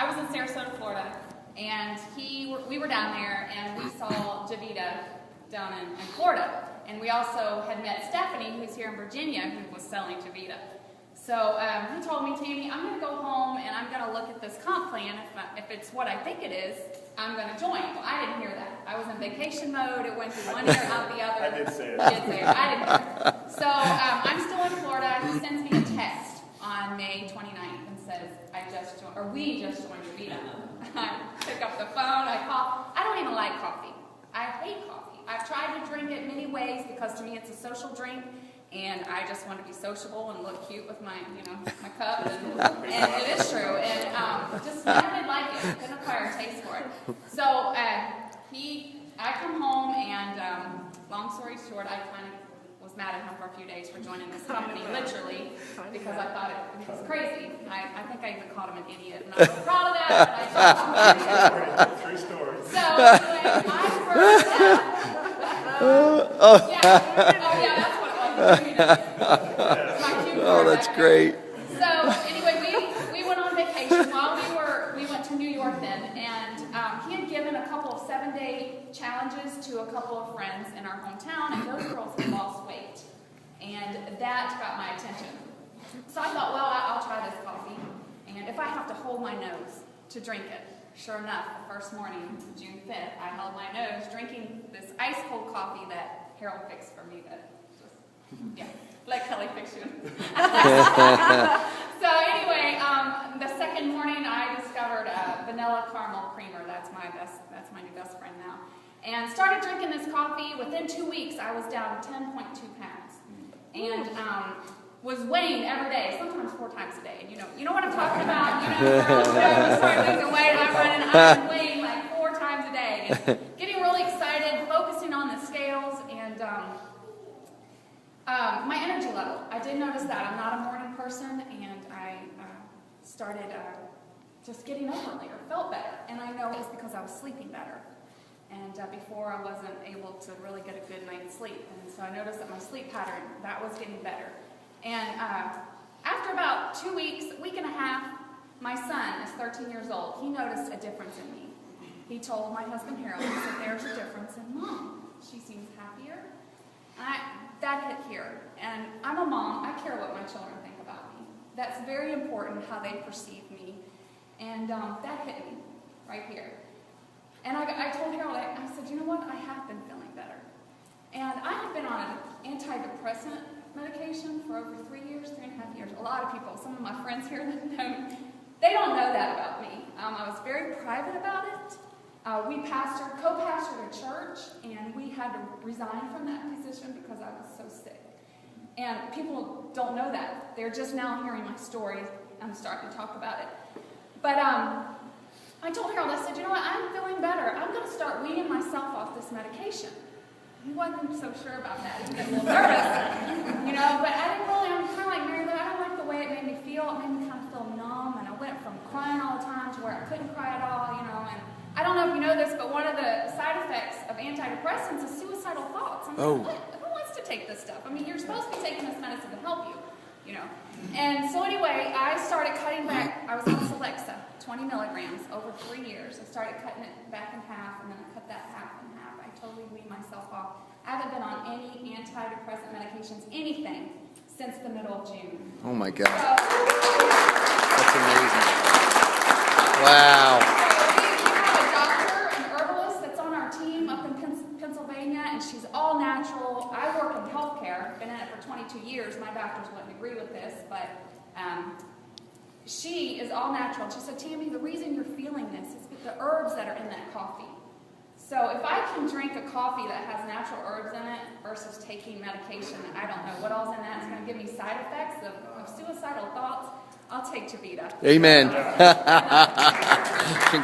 I was in Sarasota, Florida, and we were down there, and we saw Javita down in Florida. And we also had met Stephanie, who's here in Virginia, who was selling Javita. So he told me, Tammy, I'm going to go home and I'm going to look at this comp plan. If it's what I think it is, I'm going to join. Well, I didn't hear that. I was in vacation mode. It went through one ear, out the other. I did say it. You did say it. I didn't hear it. So I'm still in Florida. He sends me a text on May 29th and says, we just joined Javita. I pick up the phone. I call. I don't even like coffee. I hate coffee. I've tried to drink it many ways because to me it's a social drink. And I just want to be sociable and look cute with my, my cup, and it is true. And just never did like it. Couldn't acquire a taste for it. So I come home, and long story short, I kind of was mad at him for a few days for joining this company, literally, because I thought it was crazy. I think I even called him an idiot, and I was proud of that. But I True story. So anyway, I heard that. That's what. Oh, that's great. So anyway, we went on vacation while we went to New York then, and he had given a couple of 7-day challenges to a couple of friends in our hometown, and those girls had lost weight, and that got my attention. So I thought, well, I'll try this coffee, and if I have to hold my nose to drink it. Sure enough, the first morning, June 5th, I held my nose drinking this ice cold coffee that Harold fixed for me. Yeah, let Kelly fix you. So anyway, the second morning I discovered vanilla caramel creamer. That's my new best friend now. And started drinking this coffee. Within 2 weeks, I was down 10.2 pounds, and was weighing every day, sometimes 4 times a day. And you know what I'm talking about. Girls, you start losing weight. I'm weighing like 4 times a day, and getting really excited, focusing on the scales, and. My energy level, I did notice that. I'm not a morning person, and I started just getting up earlier, felt better. And I know it was because I was sleeping better. And before I wasn't able to really get a good night's sleep. And so I noticed that my sleep pattern, that was getting better. And after about 2 weeks, a week and a half, my son is 13 years old. He noticed a difference in me. He told my husband Harold, he said, there's a difference in Mom. She seems happier. That hit here, and I'm a mom. I care what my children think about me. That's very important, how they perceive me, and that hit me right here. And I told Harold, I said, you know what? I have been feeling better, and I have been on an antidepressant medication for over 3 years, 3.5 years. A lot of people, some of my friends here that know, they don't know that about me. I was very private about it. We co-pastored a church, and we had to resign from that position because I was so sick. And people don't know that. They're just now hearing my story. I'm starting to talk about it. But I told Harold, I said, you know what, I'm feeling better. I'm going to start weaning myself off this medication. He wasn't so sure about that. He was a little nervous, but I didn't really, I'm kind of like Mary Lou, I don't like the way it made me feel. It made me kind of feel numb, and I went from crying all the time to where I couldn't cry at all, and I don't know if you know this, but one of the side effects of antidepressants is suicidal thoughts. I'm like, who wants to take this stuff? I mean, you're supposed to be taking this medicine to help you, And so anyway, I started cutting back. I was on Celexa, 20 milligrams over 3 years. I started cutting it back in half, and then I cut that half in half. I totally weaned myself off. I haven't been on any antidepressant medications, anything, since the middle of June. Oh my God. So, that's amazing. Wow. And she's all natural. I work in healthcare, been in it for 22 years. My doctors wouldn't agree with this, but she is all natural. She said, Tammy, the reason you're feeling this is the herbs that are in that coffee. So if I can drink a coffee that has natural herbs in it versus taking medication that I don't know what all's in that, it's going to give me side effects of suicidal thoughts, I'll take Javita. Amen.